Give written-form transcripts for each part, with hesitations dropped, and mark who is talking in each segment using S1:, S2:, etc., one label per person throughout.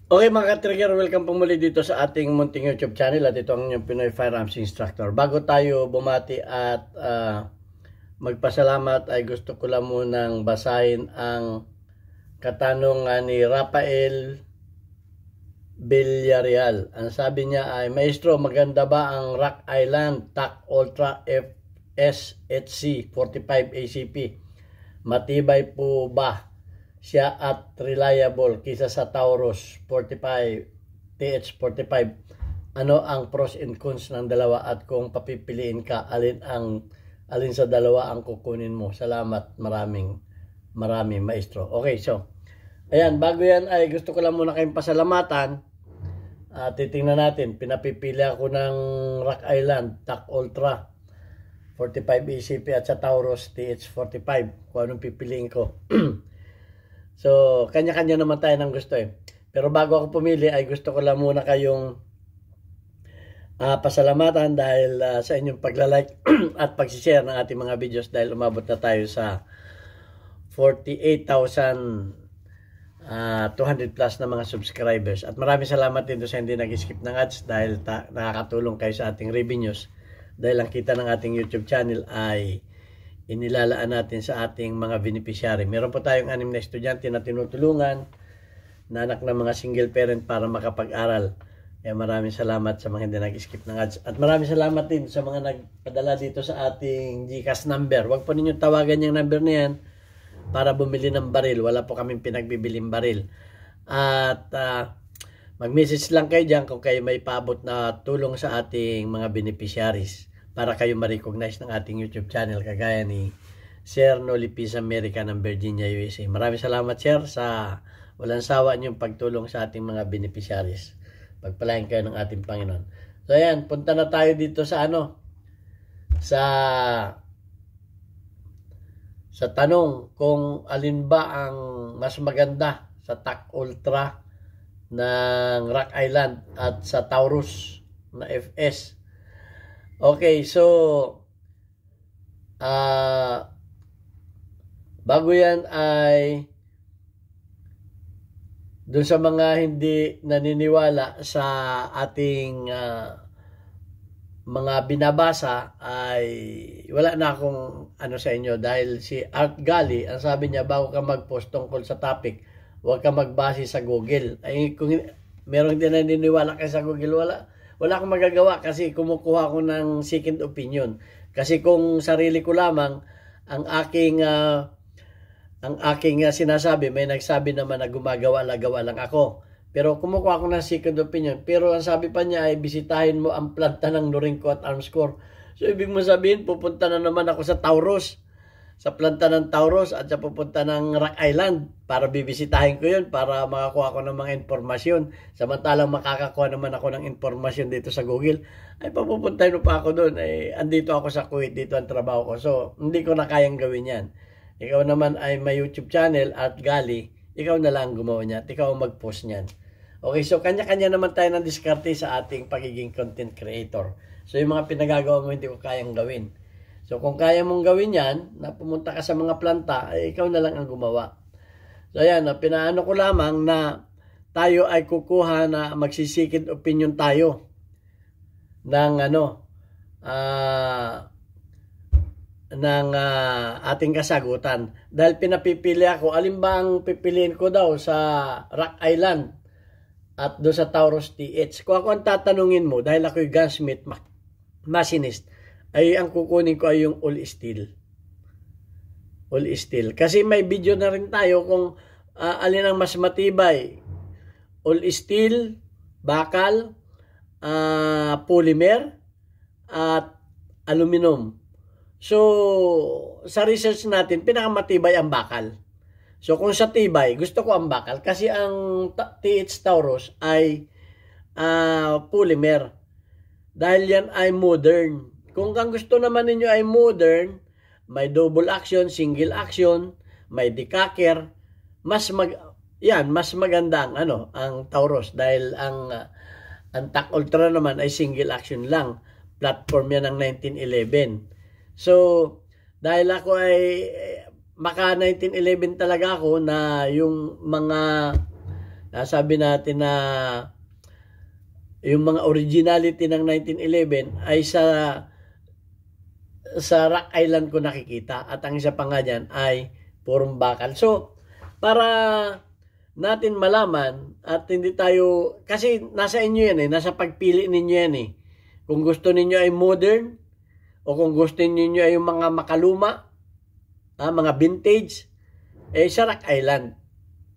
S1: Okay mga ka-trigger, welcome po muli dito sa ating munting YouTube channel at ito ang inyong Pinoy Firearms Instructor. Bago tayo bumati at magpasalamat ay gusto ko lang munang basahin ang katanungan ni Rafael Villarreal. Ang sabi niya ay, Maestro, maganda ba ang Rock Island TAC Ultra FSHC 45 ACP? Matibay po ba siya at reliable kisa sa Taurus 45 TH45? Ano ang pros and cons ng dalawa at kung papipiliin ka, alin sa dalawa ang kukunin mo? Salamat, maraming maestro. Okay, so ayan, bago yan ay gusto ko lang muna kayong pasalamatan. Titingnan natin, pinapipili ako ng Rock Island TAC Ultra 45 ACP at sa Taurus TH45 kung anong pipiliin ko. So, kanya-kanya naman tayo ng gusto eh. Pero bago ako pumili ay gusto ko lang muna kayong pasalamatan dahil sa inyong pagla-like at pag-share ng ating mga videos dahil umabot na tayo sa 48,200 plus na mga subscribers. At maraming salamat din sa hindi nag-skip ng ads dahil nakakatulong kayo sa ating revenues. Dahil ang kita ng ating YouTube channel ay inilalaan natin sa ating mga beneficiary. Meron po tayong 6 na estudyante na tinutulungan na anak ng mga single parent para makapag-aral. Kaya maraming salamat sa mga hindi nag-skip ng ads. At maraming salamat din sa mga nagpadala dito sa ating GCash number. Huwag po ninyong tawagan yung number na yan para bumili ng baril. Wala po kaming pinagbibiling baril. At mag-message lang kayo dyan kung kayo may paabot na tulong sa ating mga beneficiaries para kayo ma-recognize ng ating YouTube channel kagaya ni Sir Noli Peace America ng Virginia, USA. Maraming salamat, Sir, sa walang sawa niyong pagtulong sa ating mga beneficiaries. Pagpalain kayo ng ating Panginoon. So, ayan, punta na tayo dito sa sa tanong kung alin ba ang mas maganda sa TAC Ultra ng Rock Island at sa Taurus na FS. Okay, so bago yan ay dun sa mga hindi naniniwala sa ating mga binabasa ay wala na akong sa inyo dahil si Art Gali, ang sabi niya bago ka mag-post tungkol sa topic, huwag ka magbase sa Google. Ay kung meron din naniniwala kayo sa Google, wala akong magagawa kasi kumukuha ko ng second opinion. Kasi kung sarili ko lamang ang aking sinasabi, may nagsabi naman na gumagawa lang ako. Pero kumukuha ko ng second opinion. Pero ang sabi pa niya ay bisitahin mo ang planta ng Norinco at Arms Corps. So ibig mo sabihin, pupunta na naman ako sa Taurus. Sa planta ng Taurus at sa pupunta ng Rock Island para bibisitahin ko yun para makakuha ko ng mga informasyon. Samantalang makakakuha naman ako ng informasyon dito sa Google, ay papupuntahin pa ako doon. Ay andito ako sa Kuwait, dito ang trabaho ko. So hindi ko na kayang gawin yan. Ikaw naman ay may YouTube channel at Gali, ikaw na lang gumawa niya at ikaw mag-post niyan. Okay, so kanya-kanya naman tayo ng diskarte sa ating pagiging content creator. So yung mga pinagagawa mo hindi ko kayang gawin. So kung kaya mong gawin yan, na pumunta ka sa mga planta, ay ikaw na lang ang gumawa. So ayan, pinaano ko lamang na tayo ay kukuha na magsisikid opinion tayo ng ating kasagutan. Dahil pinapipili ako, alin ba ang pipiliin ko daw sa Rock Island at do sa Taurus TH. Kung ako ang tatanungin mo, dahil ako'y gunsmith, machinist, ay ang kukunin ko ay yung all steel. All steel. Kasi may video na rin tayo kung alin ang mas matibay. All steel, bakal, polymer, at aluminum. So, sa research natin, pinakamatibay ang bakal. So, kung sa tibay, gusto ko ang bakal. Kasi ang TH Taurus ay polymer. Dahil yan ay modern. Kung ang gusto naman ninyo ay modern, may double action, single action, may decacker, mas maganda ang Taurus dahil ang TAC Ultra naman ay single action lang. Platform yan ng 1911. So, dahil ako ay maka 1911 talaga ako na yung mga Sabi natin na yung mga originality ng 1911 ay sa Rock Island ko nakikita, at ang isa pa nga dyan ay purong bakal. So, para natin malaman at hindi tayo, kasi nasa inyo yan nasa pagpili ninyo yan Kung gusto ninyo ay modern, o kung gusto ninyo ay yung mga makaluma, mga vintage, sa Rock Island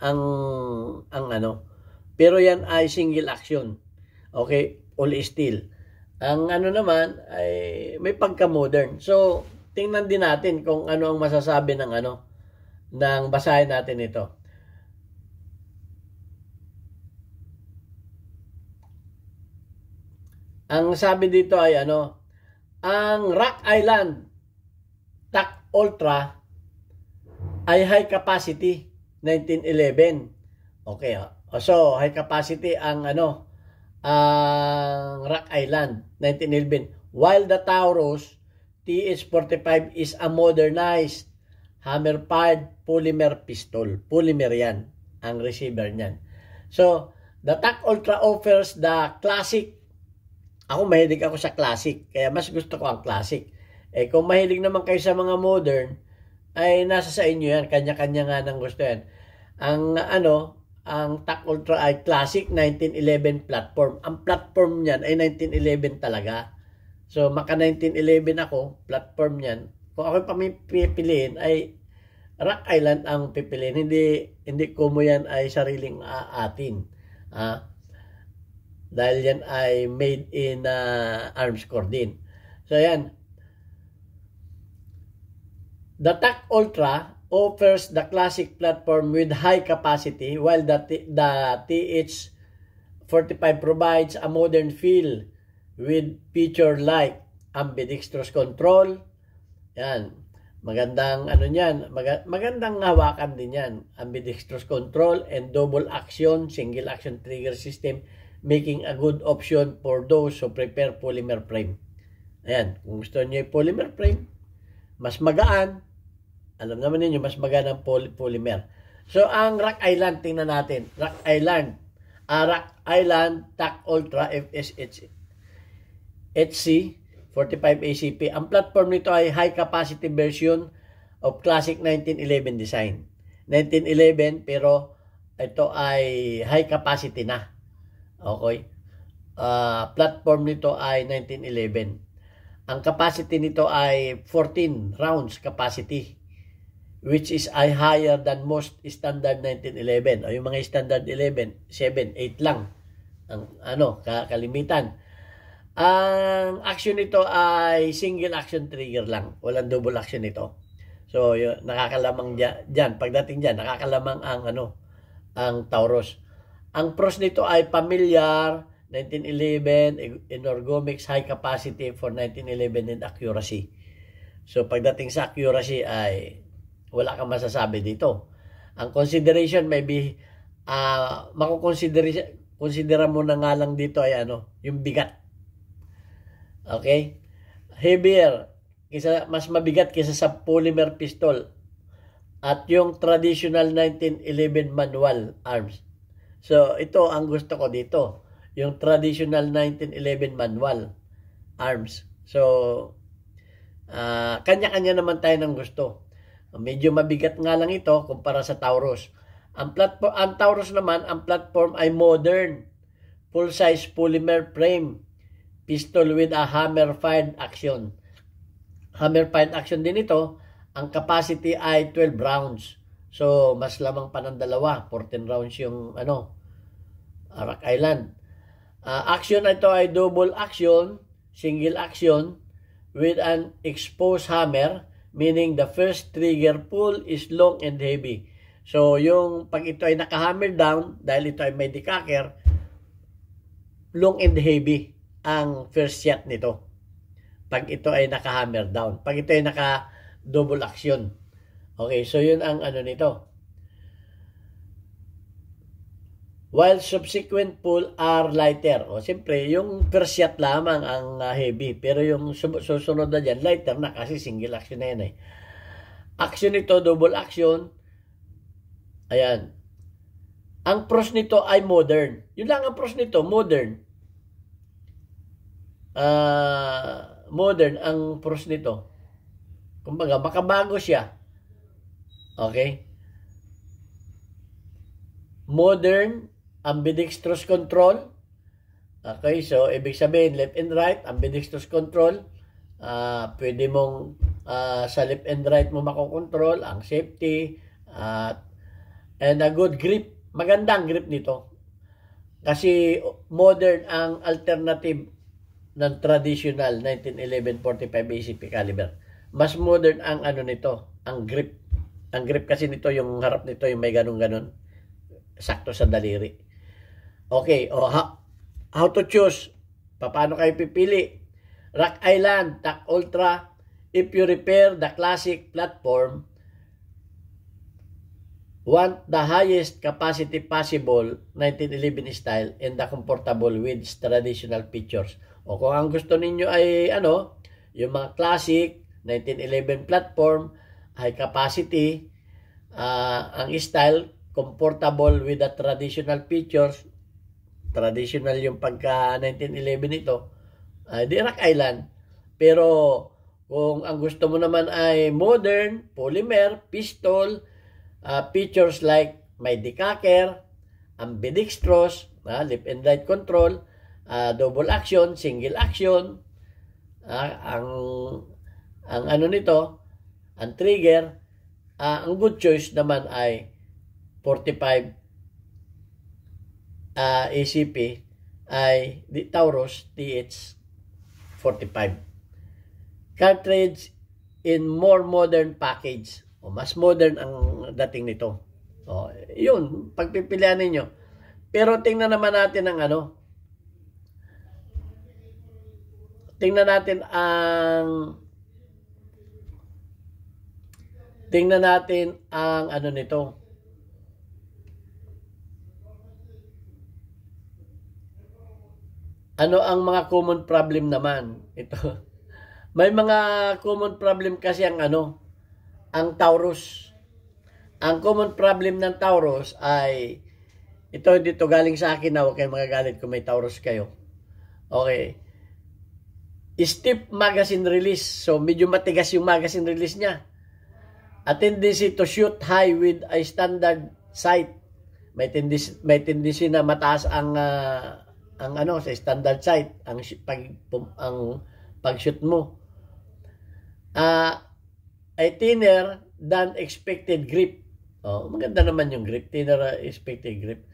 S1: ang ano. Pero yan ay single action. Okay, all steel. Ang naman ay may pagka-modern. So, tingnan din natin kung ano ang masasabi ng ng basahin natin ito. Ang sabi dito ay ang Rock Island TAC Ultra ay high capacity 1911. Okay, so high capacity ang ang Rock Island 1911, while the Taurus TH45 is a modernized hammer-fired polymer pistol. Polymer yan ang receiver niyan. So, the TAC Ultra offers the classic. Ako mahilig ako sa classic, kaya mas gusto ko ang classic. Kung mahilig naman kayo sa mga modern, ay nasa sa inyo yan, kanya-kanya nga ng gusto yan. Ang TAC Ultra ay classic 1911 platform. Ang platform niyan ay 1911 talaga. So, maka 1911 ako, platform niyan. Kung ako pipiliin ay Rock Island ang pipiliin. Hindi Kumu yan ay sariling atin. Dahil yan ay made in Arms Corps din. So, yan. The TAC Ultra offers the classic platform with high capacity, while the TH45 provides a modern feel with feature like ambidextrous control. Yan. Magandang magandang hawakan din yan. Ambidextrous control and double action, single action trigger system, making a good option for those who prepare polymer frame. Ayan, kung gusto niyo yung polymer frame, mas magaan. Alam naman niyo mas magaan ang polymer. So, ang Rock Island, tingnan natin. Rock Island TAC Ultra FSH HC 45 ACP. Ang platform nito ay high capacity version of classic 1911 design. 1911, pero ito ay high capacity na. Okay. Platform nito ay 1911. Ang capacity nito ay 14 rounds capacity, which is higher than most standard 1911. O yung mga standard 11, 7, 8 lang ang kalimitan. Ang action nito ay single action trigger lang. Walang double action nito. So, nakakalamang diyan. Pagdating diyan, nakakalamang ang Taurus. Ang pros nito ay familiar, 1911, ergonomics, high capacity for 1911, and accuracy. So, pagdating sa accuracy ay wala kang masasabi dito. Ang consideration maybe, considera mo na nga lang dito ay yung bigat. Okay? Heavier, mas mabigat kaysa sa polymer pistol at yung traditional 1911 manual arms. So, ito ang gusto ko dito. Yung traditional 1911 manual arms. So, kanya-kanya naman tayo ng gusto. Medyo mabigat nga lang ito kumpara sa Taurus. Ang Taurus naman, ang platform ay modern. Full-size polymer frame. Pistol with a hammer-fired action. Hammer-fired action din ito. Ang capacity ay 12 rounds. So, mas lamang pa ng dalawa. 14 rounds yung Rock Island. Action ito ay double action, single action, with an exposed hammer, meaning the first trigger pull is long and heavy. So, yung pag ito ay naka-hammer down, dahil ito ay may decacker, long and heavy ang first shot nito. Pag ito ay naka-hammer down. Pag ito ay naka-double action. Okay, so yun ang nito. While subsequent pull are lighter. O, siyempre, yung first shot lamang ang heavy. Pero yung susunod na dyan, lighter na kasi single action na yan Action ito, double action. Ayan. Ang pros nito ay modern. Yun lang ang pros nito, modern. Modern ang pros nito. Kumbaga, makabago siya. Okay? Modern, ambidextrous control. Okay, so ibig sabihin, left and right, ambidextrous control. Pwede mong sa left and right mo makokontrol ang safety and a good grip. Magandang grip nito. Kasi modern ang alternative ng traditional 1911-45 ACP caliber. Mas modern ang ano nito, ang grip. Ang grip kasi nito, yung harap nito, yung may ganun-ganun. Sakto sa daliri. Okay, how to choose? Paano kayo pipili? Rock Island, TAC Ultra. If you repair the classic platform, want the highest capacity possible, 1911 style, and the comfortable with traditional features. O kung ang gusto ninyo ay yung mga classic 1911 platform, high capacity, ang style, comfortable with the traditional features, traditional yung pagka 1911 ito, di Rock Island. Pero kung ang gusto mo naman ay modern, polymer, pistol, features like may decacker, ambidextrous, left and right control, double action, single action, ang ano nito, ang trigger, ang good choice naman ay 45 ACP ay Taurus TH45. Cartridge in more modern package. Mas modern ang dating nito. Yun, pagpipilian ninyo. Pero tingnan naman natin ang tingnan natin ang nito. Ano ang mga common problem naman? Ito. May mga common problem kasi ang Taurus. Ang common problem ng Taurus ay dito galing sa akin na huwag kayong magagalit kung may Taurus kayo. Okay. Stiff magazine release. So, medyo matigas yung magazine release niya. A tendency to shoot high with a standard sight. May tendency na mataas ang sa standard sight, ang pag-shoot mo. A thinner than expected grip. Maganda naman yung grip. Thinner expected grip.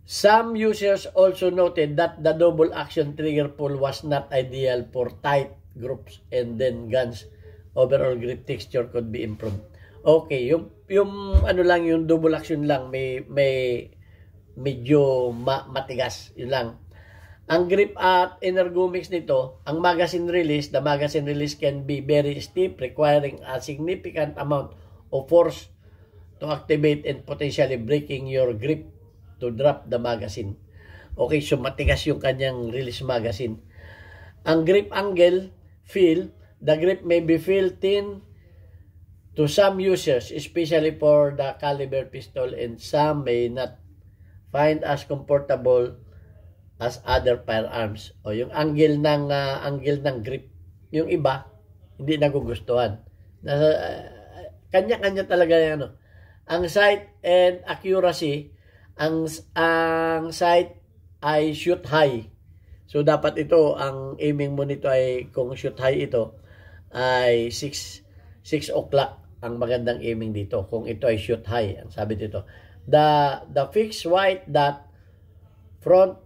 S1: Some users also noted that the double action trigger pull was not ideal for tight groups and then guns. Overall grip texture could be improved. Okay, yung lang, yung double action lang, may medyo matigas. Yun lang. Ang grip at ergonomics nito, ang magazine release, the magazine release can be very stiff, requiring a significant amount of force to activate and potentially breaking your grip to drop the magazine. Okay, so matigas yung kanyang release magazine. Ang grip angle, feel, the grip may be feel thin to some users, especially for the caliber pistol, and some may not find as comfortable as other firearms. Yung angle ng grip, yung iba hindi nagugustuhan. Kanya-kanya talaga yan. Ang sight and accuracy, ang sight ay shoot high. So dapat ito, ang aiming mo nito ay, kung shoot high ito, ay 6 o'clock ang magandang aiming dito. Kung ito ay shoot high, ang sabi dito. The fixed white dot front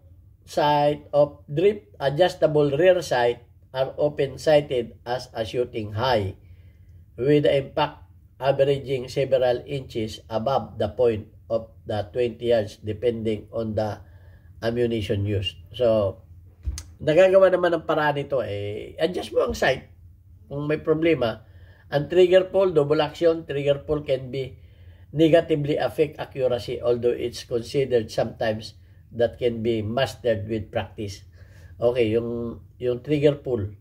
S1: sight of drip adjustable rear sight are often cited as a shooting high, with the impact averaging several inches above the point of the 20 yards depending on the ammunition used. So, nagagawa naman ng paraan ito, adjust mo ang sight. Kung may problema, ang trigger pull, double action, trigger pull can be negatively affect accuracy, although it's considered sometimes that can be mastered with practice. Okay, yung trigger pull,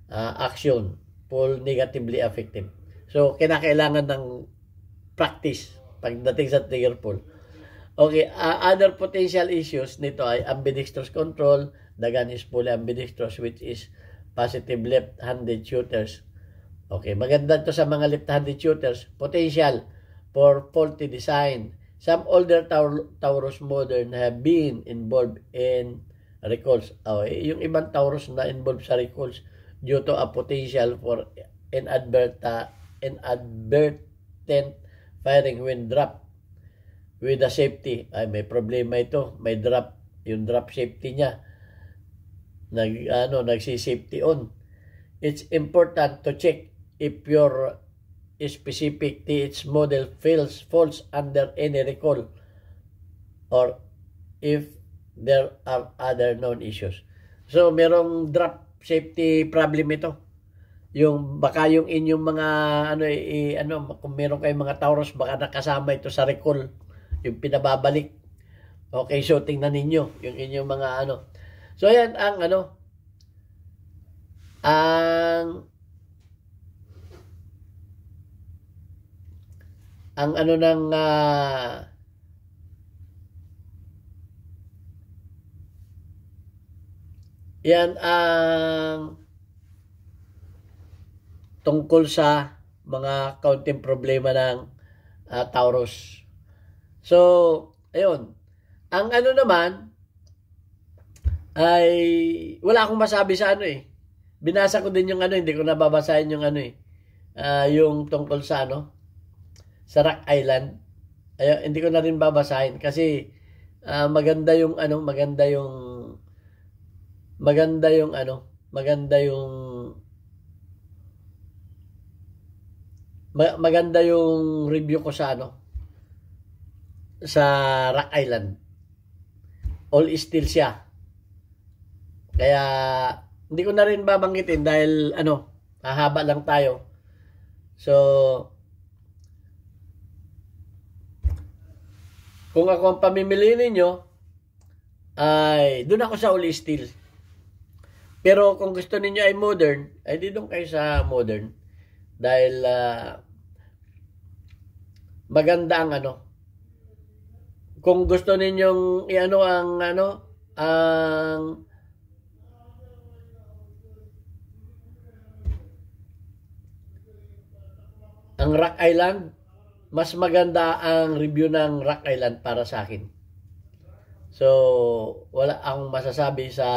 S1: action, pull negatively affected. So, kinakailangan ng practice pagdating sa trigger pull. Okay, other potential issues nito ay ambidextrous control. The gun is fully ambidextrous, which is positive left-handed shooters. Okay, maganda to sa mga left-handed shooters. Potential for faulty design. Some older Taurus modern have been involved in recalls. Yung ibang Taurus na involved sa recalls due to a potential for inadvertent firing when drop with the safety. Ay, may problema ito. May drop. Yung drop safety niya. Nagsi-safety on. It's important to check if your specific TH model falls under any recall or if there are other known issues. So, merong drop safety problem ito. Yung baka yung inyong mga kung meron kayong mga Taurus, baka nakasama ito sa recall, yung pinababalik. Okay, so tingnan ninyo yung inyong mga So, ayan ang yan ang tungkol sa mga kaunting problema ng Taurus. So, ayun. Ang naman ay wala akong masabi sa Binasa ko din yung hindi ko nababasahin yung yung tungkol sa sa Rock Island. Hindi ko na rin babasahin kasi maganda yung maganda yung review ko sa sa Rock Island. All steel siya. Kaya hindi ko na rin babanggitin dahil hahaba lang tayo. So, kung ako ang pamimili ninyo, ay doon ako sa all steel. Pero kung gusto ninyo ay modern, ay di doon kayo sa modern. Dahil maganda ang kung gusto ninyong ang Rock Island, mas maganda ang review ng Rock Island para sa akin. So, wala akong masasabi sa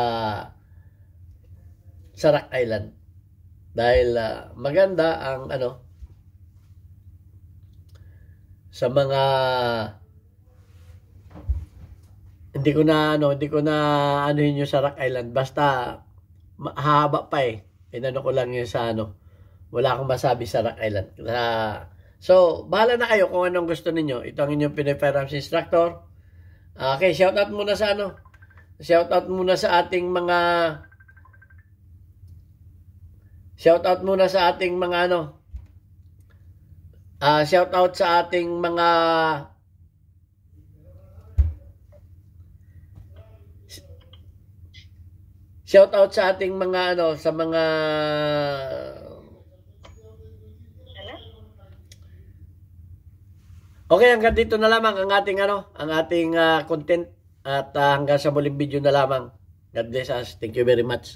S1: Rock Island. Dahil maganda ang sa mga hindi ko na anuhin yung sa Rock Island. Basta mahaba pa Inano ko lang yung sa wala akong masabi sa Rock Island. So, bahala na kayo kung anong gusto ninyo. Ito ang inyong Pinifirearms Instructor. Okay, shoutout muna sa shoutout muna sa ating mga shoutout sa ating mga sa mga Okay, hanggang dito na lamang ang ating content at hanggang sa muling video na lamang. God bless us. Thank you very much.